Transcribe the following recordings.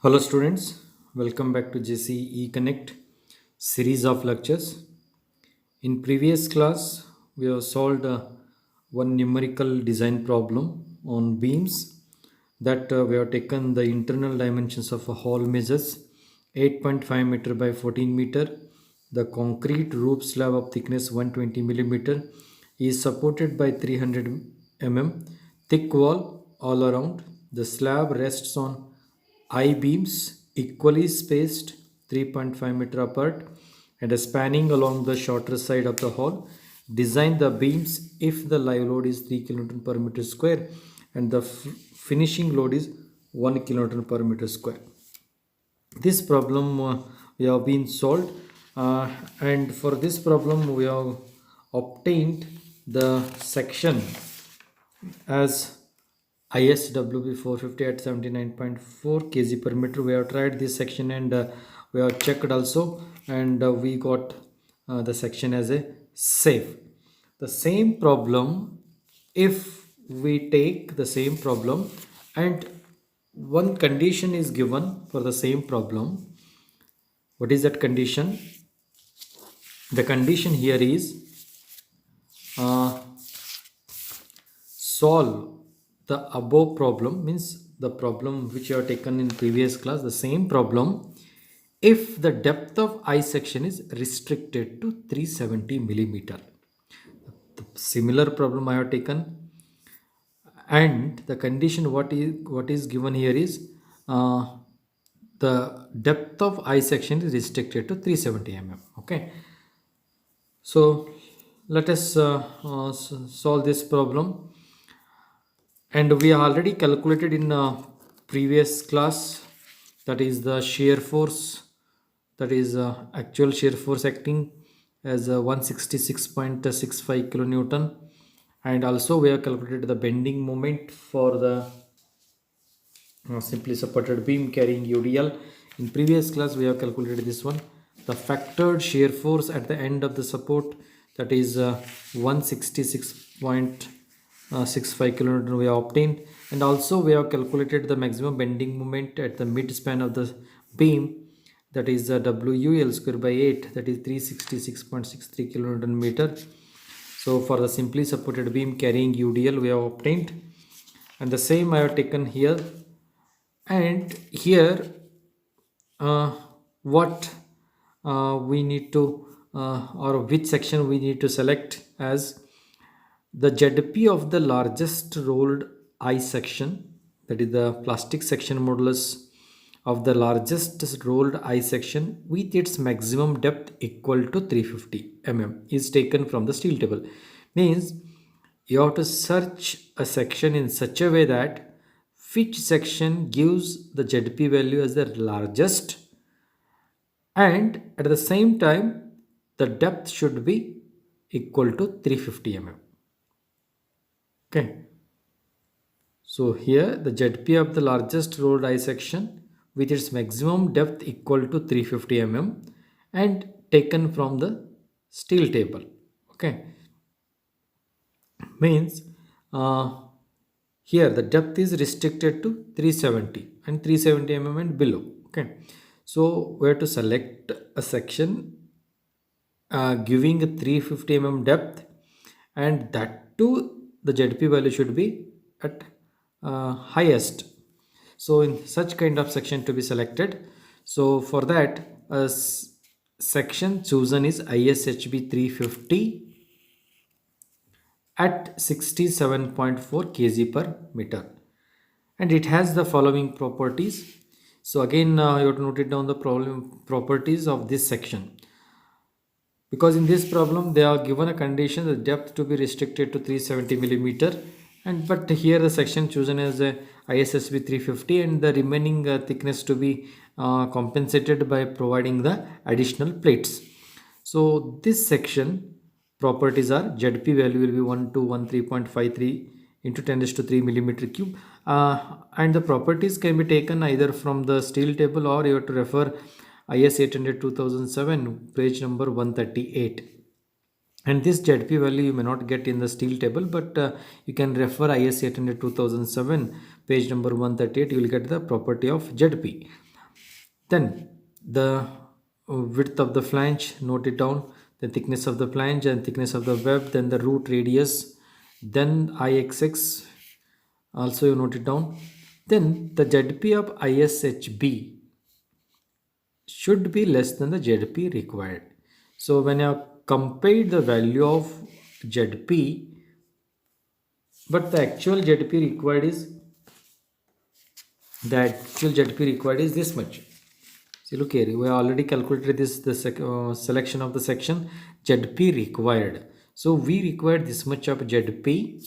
Hello students, welcome back to JCE Connect series of lectures. In previous class, we have solved one numerical design problem on beams that we have taken the internal dimensions of a hall measures 8.5 meter by 14 meter. The concrete roof slab of thickness 120 millimeter is supported by 300 mm thick wall all around. The slab rests on I beams equally spaced 3.5 meter apart and spanning along the shorter side of the hall. Design the beams if the live load is 3 kN per meter square and the finishing load is 1 kN per meter square. This problem we have been solved, and for this problem we have obtained the section as ISWB 450 at 79.4 kg per meter. We have tried this section and we have checked also, and we got the section as a safe. The same problem, if we take the same problem and one condition is given for the same problem. What is that condition? The condition here is solve the above problem, means the problem which you have taken in previous class, the same problem, if the depth of I section is restricted to 370 millimeter. The similar problem I have taken, and the condition what is given here is the depth of I section is restricted to 370 mm. Okay, so let us solve this problem, and we already calculated in previous class, that is the shear force, that is actual shear force acting as 166.65 kilonewton, and also we have calculated the bending moment for the simply supported beam carrying UDL. In previous class we have calculated this one, the factored shear force at the end of the support, that is 166.65 kilonewton we have obtained, and also we have calculated the maximum bending moment at the mid span of the beam, that is WUL square by 8, that is 366.63 kilonewton meter. So for the simply supported beam carrying UDL we have obtained, and the same I have taken here. And here what we need to or which section we need to select as the ZP of the largest rolled I section, that is the plastic section modulus of the largest rolled I section with its maximum depth equal to 350 mm is taken from the steel table. Means you have to search a section in such a way that which section gives the ZP value as the largest, and at the same time the depth should be equal to 350 mm. Okay, so here the ZP of the largest rolled I section with its maximum depth equal to 350 mm and taken from the steel table. Okay, means here the depth is restricted to 370 and 370 mm and below. Okay, so we have to select a section giving a 350 mm depth, and that too the ZP value should be at highest. So in such kind of section to be selected, so for that a section chosen is ISHB 350 at 67.4 kg per meter, and it has the following properties. So again you have to note it down, the properties of this section, because in this problem they are given a condition the depth to be restricted to 370 millimeter, and but here the section chosen as a ISSB 350 and the remaining thickness to be compensated by providing the additional plates. So this section properties are ZP value will be 1213.53 into 10 raised to 3 millimeter cube, and the properties can be taken either from the steel table or you have to refer IS 800 2007 page number 138. And this ZP value you may not get in the steel table, but you can refer IS 800 2007 page number 138, you will get the property of ZP. Then the width of the flange, note it down, the thickness of the flange and thickness of the web, then the root radius, then IXX, also you note it down. Then the ZP of ISHB should be less than the ZP required. So when I compare the value of ZP, but the actual ZP required is this much. See, look here, we already calculated this, the selection of the section ZP required. So we required this much of ZP,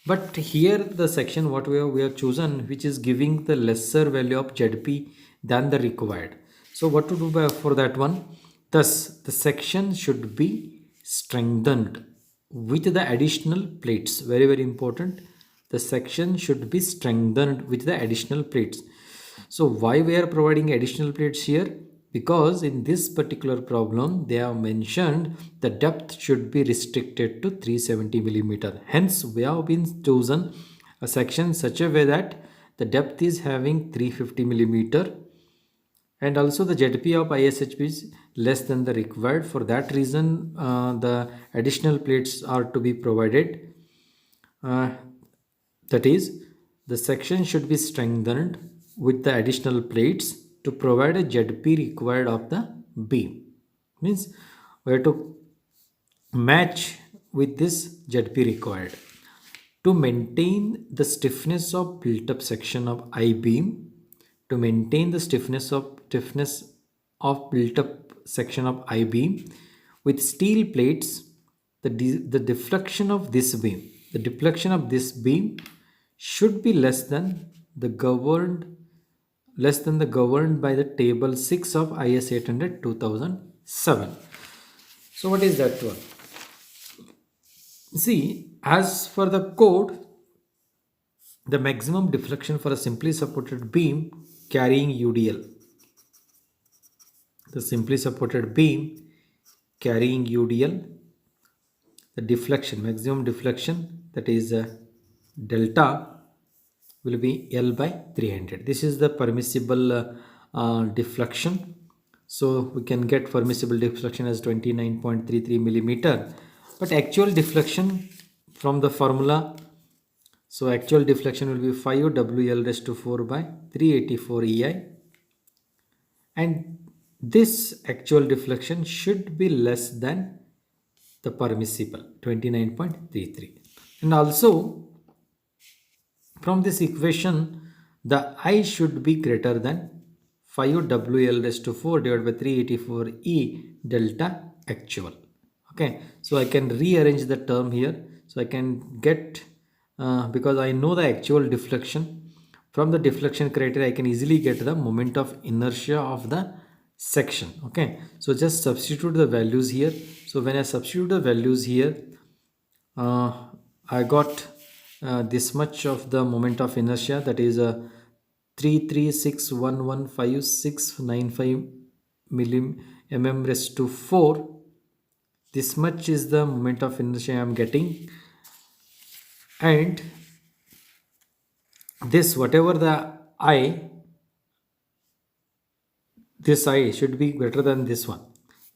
but here the section what we have chosen, which is giving the lesser value of ZP than the required. So what to do for that one? Thus, the section should be strengthened with the additional plates. Very, very important. The section should be strengthened with the additional plates. So why we are providing additional plates here? Because in this particular problem, they have mentioned the depth should be restricted to 370 millimeter. Hence, we have been chosen a section such a way that the depth is having 350 millimeter, and also the ZP of ISHB is less than the required. For that reason, the additional plates are to be provided. That is, the section should be strengthened with the additional plates to provide a ZP required of the beam. Means we have to match with this ZP required. To maintain the stiffness of built-up section of I-beam, to maintain the stiffness of built-up section of I-beam with steel plates, the deflection of this beam, should be less than the governed by the table 6 of IS 800 2007. So what is that one? See, as for the code, the maximum deflection for a simply supported beam carrying UDL, the simply supported beam carrying UDL, the deflection, maximum deflection, that is delta, will be L by 300. This is the permissible deflection. So we can get permissible deflection as 29.33 millimeter. But actual deflection from the formula, so actual deflection will be 5 WL raised to 4 by 384 EI. And this actual deflection should be less than the permissible 29.33. And also from this equation, the I should be greater than 5 WL raised to 4 divided by 384 E delta actual. Okay, so I can rearrange the term here. So I can get, because I know the actual deflection, from the deflection criteria I can easily get the moment of inertia of the section. Okay, so just substitute the values here. So when I substitute the values here, I got this much of the moment of inertia, that is 336115695 mm raised to 4. This much is the moment of inertia I am getting, and this, whatever the I, this I should be greater than this one.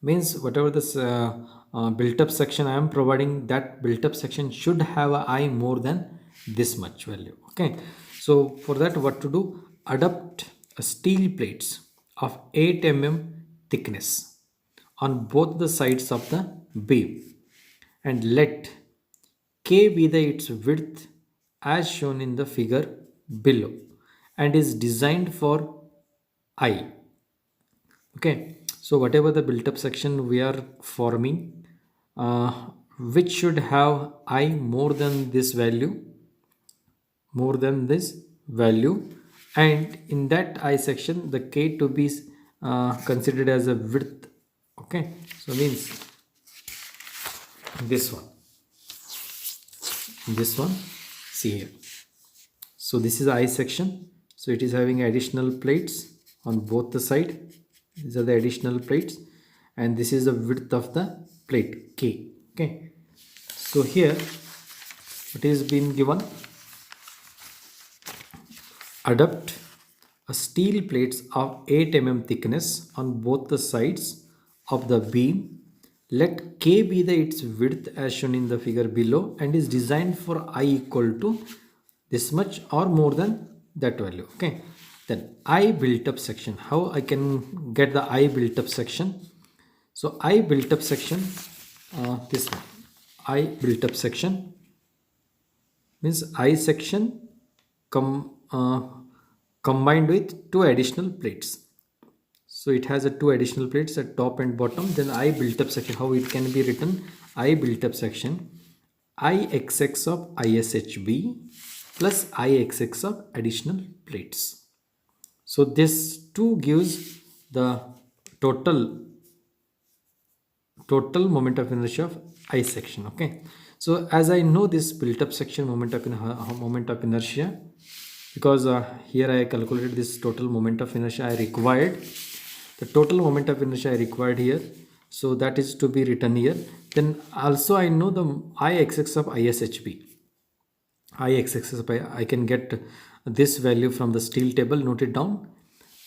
Means whatever this built up section I am providing, that built up section should have a I more than this much value. Okay, so for that, what to do? Adopt steel plates of 8 mm thickness on both the sides of the beam, and let K be its width as shown in the figure below, and is designed for I. Okay, so whatever the built up section we are forming, which should have I more than this value, and in that I section the K to be considered as a width. Okay, so means this one, see here. So this is I section, so it is having additional plates on both the side. These are the additional plates, and this is the width of the plate K. Okay, so here it is been given, adopt a steel plates of 8 mm thickness on both the sides of the beam. Let K be the its width as shown in the figure below and is designed for I equal to this much or more than that value. Okay. Then I built up section. How I can get the I built up section? So I built up section, this one. I built up section means I section combined with two additional plates. So it has a two additional plates at top and bottom. Then I built up section, how it can be written? I built up section Ixx of ISHB plus Ixx of additional plates. So this 2 gives the total moment of inertia of I section. Okay. So as I know this built up section moment of inertia, because here I calculated this total moment of inertia I required, the total moment of inertia I required here, so that is to be written here. Then also I know the Ixx of ISHB. Ixx of I can get this value from the steel table, note it down,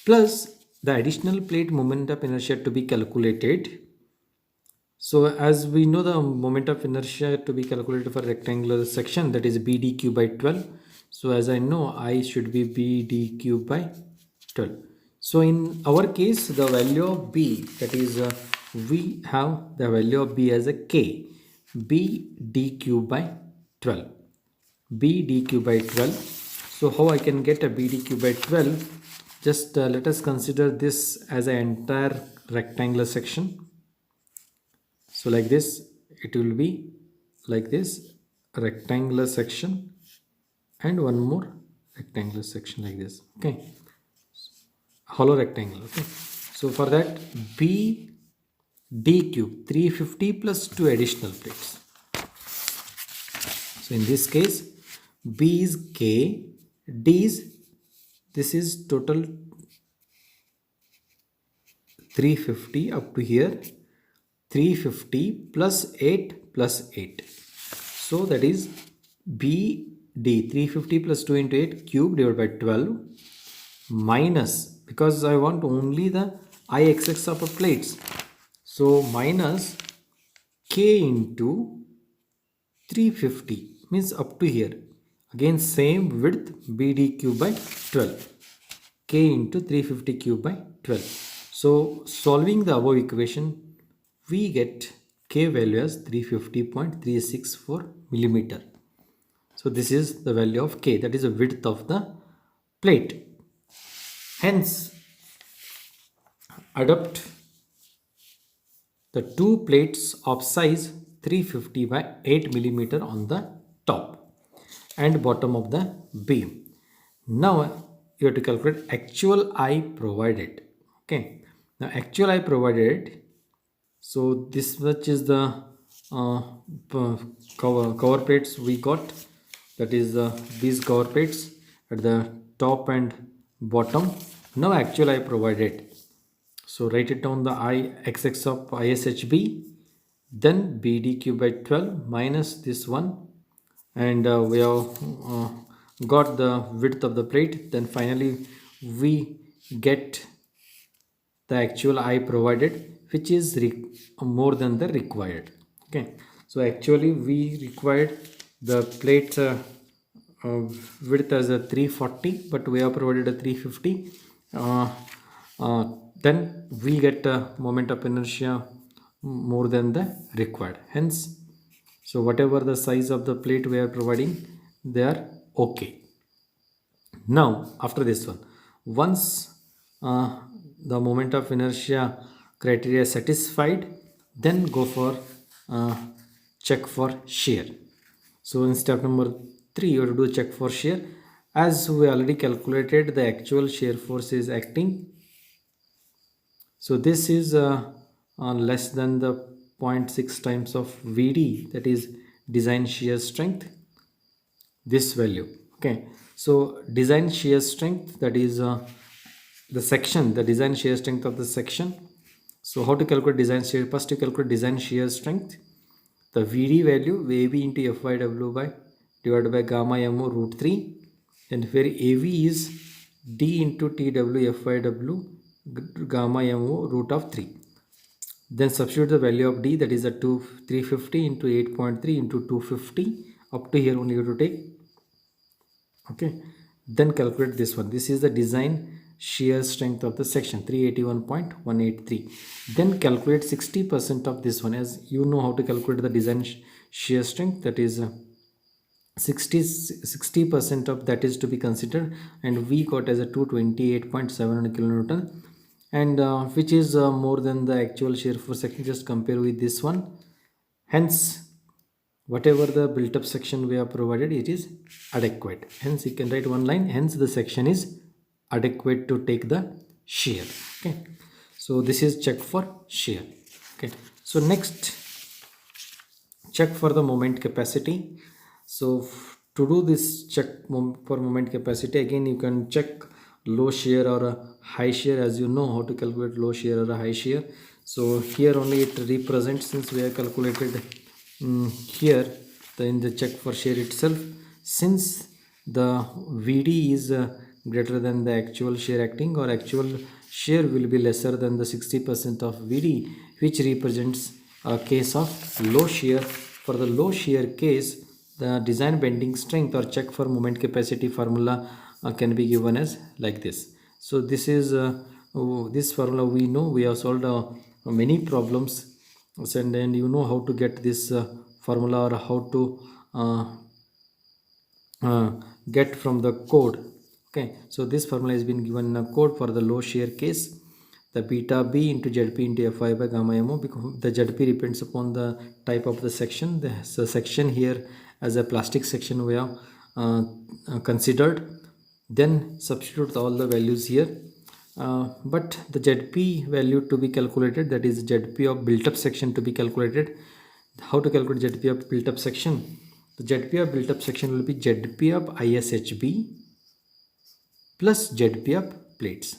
plus the additional plate moment of inertia to be calculated. So as we know the moment of inertia to be calculated for rectangular section, that is BDQ by 12. So as I know, I should be BDQ by 12. So in our case, the value of B, that is we have the value of B as a K, BDQ by 12. BDQ by 12. So how I can get a BDQ by 12? Just let us consider this as an entire rectangular section. So like this, it will be like this, rectangular section and one more rectangular section like this. Okay, hollow rectangle. Okay, so for that B D cube 350 plus 2 additional plates. So in this case, B is K, D is, this is total 350 up to here, 350 plus 8 plus 8. So that is BD 350 plus 2 into 8 cube divided by 12 minus, because I want only the Ixx of plates. So minus K into 350 means up to here. Again same width BD cube by 12. K into 350 cube by 12. So solving the above equation, we get K value as 350.364 millimeter. So this is the value of K, that is the width of the plate. Hence, adopt the two plates of size 350 by 8 millimeter on the top and bottom of the beam. Now you have to calculate actual I provided. Okay, now actual I provided. So this much is the cover plates we got, that is these cover plates at the top and bottom. Now actual I provided. So write it down, the Ixx of ISHB, then BDQ by 12 minus this one, and we have got the width of the plate. Then finally we get the actual I provided, which is more than the required. Okay, so actually we required the plate width as a 340, but we have provided a 350. Then we get a moment of inertia more than the required. Hence, so whatever the size of the plate we are providing, they are okay. Now after this one, once the moment of inertia criteria satisfied, then go for check for shear. So in step number 3, you have to do check for shear. As we already calculated, the actual shear force is acting. So this is less than the 0.6 times of VD, that is design shear strength, this value. Okay, so design shear strength, that is the section, the design shear strength of the section. So how to calculate design shear? First you calculate design shear strength. The VD value AB into FYW by divided by gamma MO root 3, and where AV is D into TW FYW gamma MO root of 3. Then substitute the value of D, that is a 350 into 8.3 into 250. Up to here only you have to take. Okay. Then calculate this one. This is the design shear strength of the section 381.183. Then calculate 60% of this one, as you know how to calculate the design shear strength, that is 60% of that is to be considered, and we got as a 228.700 kilonewton, and which is more than the actual shear force section. Just compare with this one. Hence whatever the built up section we have provided, it is adequate. Hence you can write one line, hence the section is adequate to take the shear. Okay, so this is check for shear. Okay, so next, check for the moment capacity. So to do this check for moment capacity, again you can check low shear or a high shear, as you know how to calculate low shear or a high shear. So here only it represents, since we have calculated here in the check for shear itself, since the VD is greater than the actual shear acting, or actual shear will be lesser than the 60% of VD, which represents a case of low shear. For the low shear case, the design bending strength or check for moment capacity formula can be given as like this. So this is this formula we know, we have solved many problems, and then you know how to get this formula, or how to get from the code. Okay, so this formula has been given in a code for the low shear case, the beta B into ZP into Fy by gamma MO, because the ZP depends upon the type of the section. The section here as a plastic section we have considered. Then substitute all the values here, but the ZP value to be calculated, that is ZP of built up section to be calculated. How to calculate ZP of built up section? The ZP of built up section will be ZP of ISHB plus ZP of plates.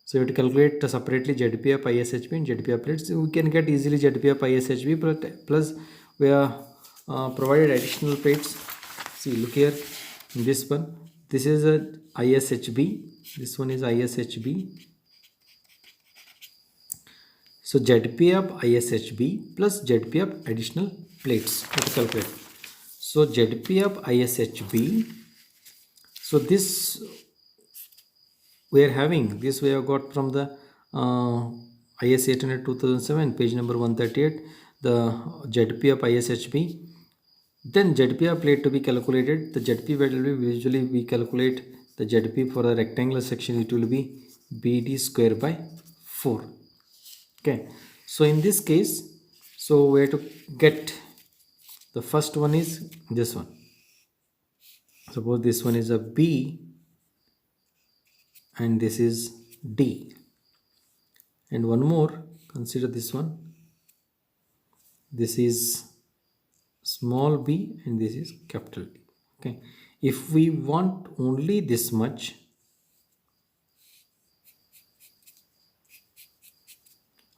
So you have to calculate separately ZP of ISHB and ZP of plates. We can get easily ZP of ISHB, but plus we are provided additional plates. See, look here in this one. This is a ISHB. This one is ISHB. So ZP of ISHB plus ZP of additional plates. How to calculate? So ZP of ISHB. So this we are having, this we have got from the IS 800 2007, page number 138, the ZP of ISHB. Then ZP of plate to be calculated. The ZP value, usually we calculate the ZP for a rectangular section, it will be BD square by 4. Okay, so in this case, so we have to get, the first one is this one. Suppose this one is a B and this is D, and one more, consider this one, this is small b and this is capital D. Okay, if we want only this much,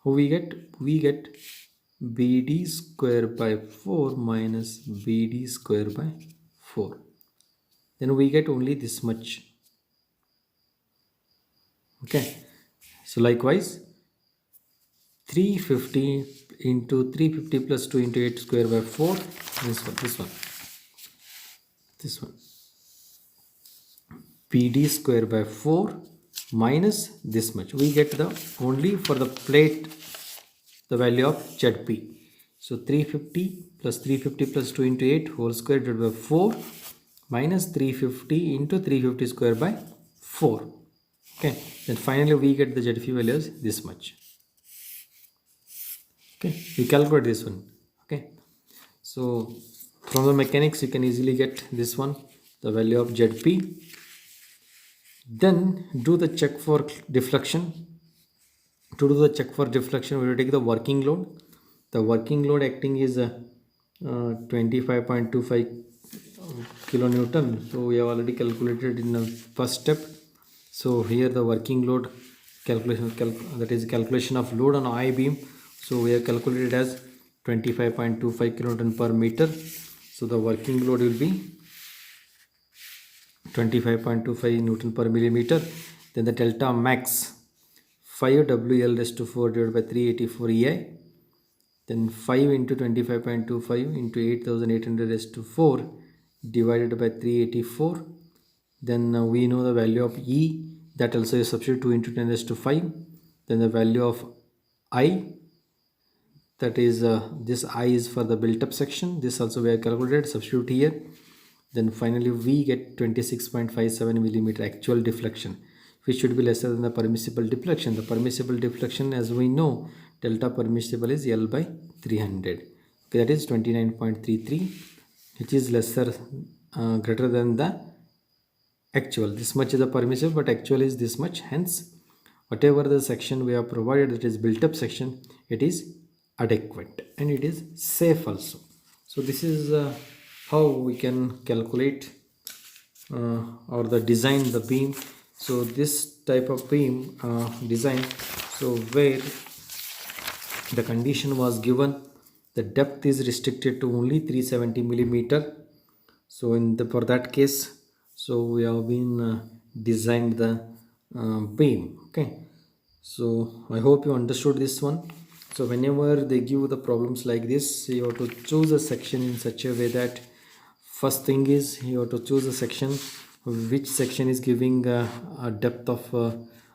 how we get BD square by 4 minus BD square by 4, then we get only this much. Okay, so likewise 350 into 350 plus 2 into 8 square by 4, this one BD square by 4 minus this much, we get the only for the plate the value of ZP. So 350 plus 350 plus 2 into 8 whole square divided by 4 minus 350 into 350 square by 4. Okay, then finally we get the ZP value as this much. Okay, we calculate this one. Okay, so from the mechanics you can easily get this one, the value of ZP. Then do the check for deflection. To do the check for deflection, we will take the working load. The working load acting is 25.25 kilonewton. So we have already calculated in the first step. So here the working load calculation, that is calculation of load on I beam. So we have calculated as 25.25 kilonewton per meter. So the working load will be 25.25 Newton per millimeter. Then the delta max 5 WL raised to 4 divided by 384 EI. Then 5 into 25.25 into 8800 raised to 4 divided by 384. Then we know the value of E, that also is substitute 2 into 10 raised to 5. Then the value of I, that is this I is for the built up section, this also we have calculated, substitute here. Then finally we get 26.57 millimeter actual deflection, which should be lesser than the permissible deflection. The permissible deflection, as we know, delta permissible is L by 300. Okay, that is 29.33, which is lesser greater than the actual. This much is the permissible, but actual is this much. Hence, whatever the section we have provided, that is built up section, it is adequate and it is safe also. So this is how we can calculate or the design the beam. So this type of beam design, so where the condition was given, the depth is restricted to only 370 millimeter. So in the for that case, so we have been designed the beam. Okay, so I hope you understood this one. So whenever they give the problems like this, you have to choose a section in such a way that first thing is you have to choose a section which section is giving a depth of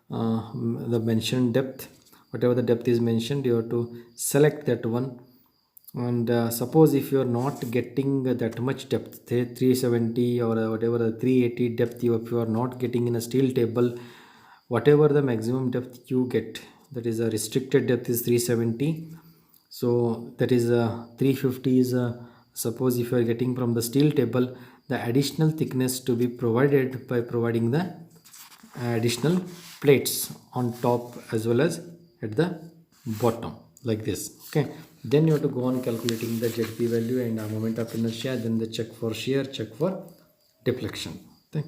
the mentioned depth. Whatever the depth is mentioned, you have to select that one. And suppose if you are not getting that much depth, say 370 or whatever the 380 depth, if you are not getting in a steel table, whatever the maximum depth you get, that is a restricted depth is 370. So that is 350 is suppose if you are getting from the steel table, the additional thickness to be provided by providing the additional plates on top as well as at the bottom, like this. Okay, then you have to go on calculating the ZP value and moment of inertia, then the check for shear, check for deflection. Okay,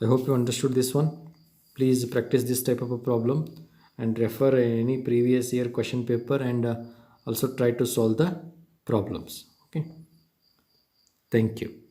I hope you understood this one. Please practice this type of a problem and refer any previous year question paper, and also try to solve the problems. Okay, thank you.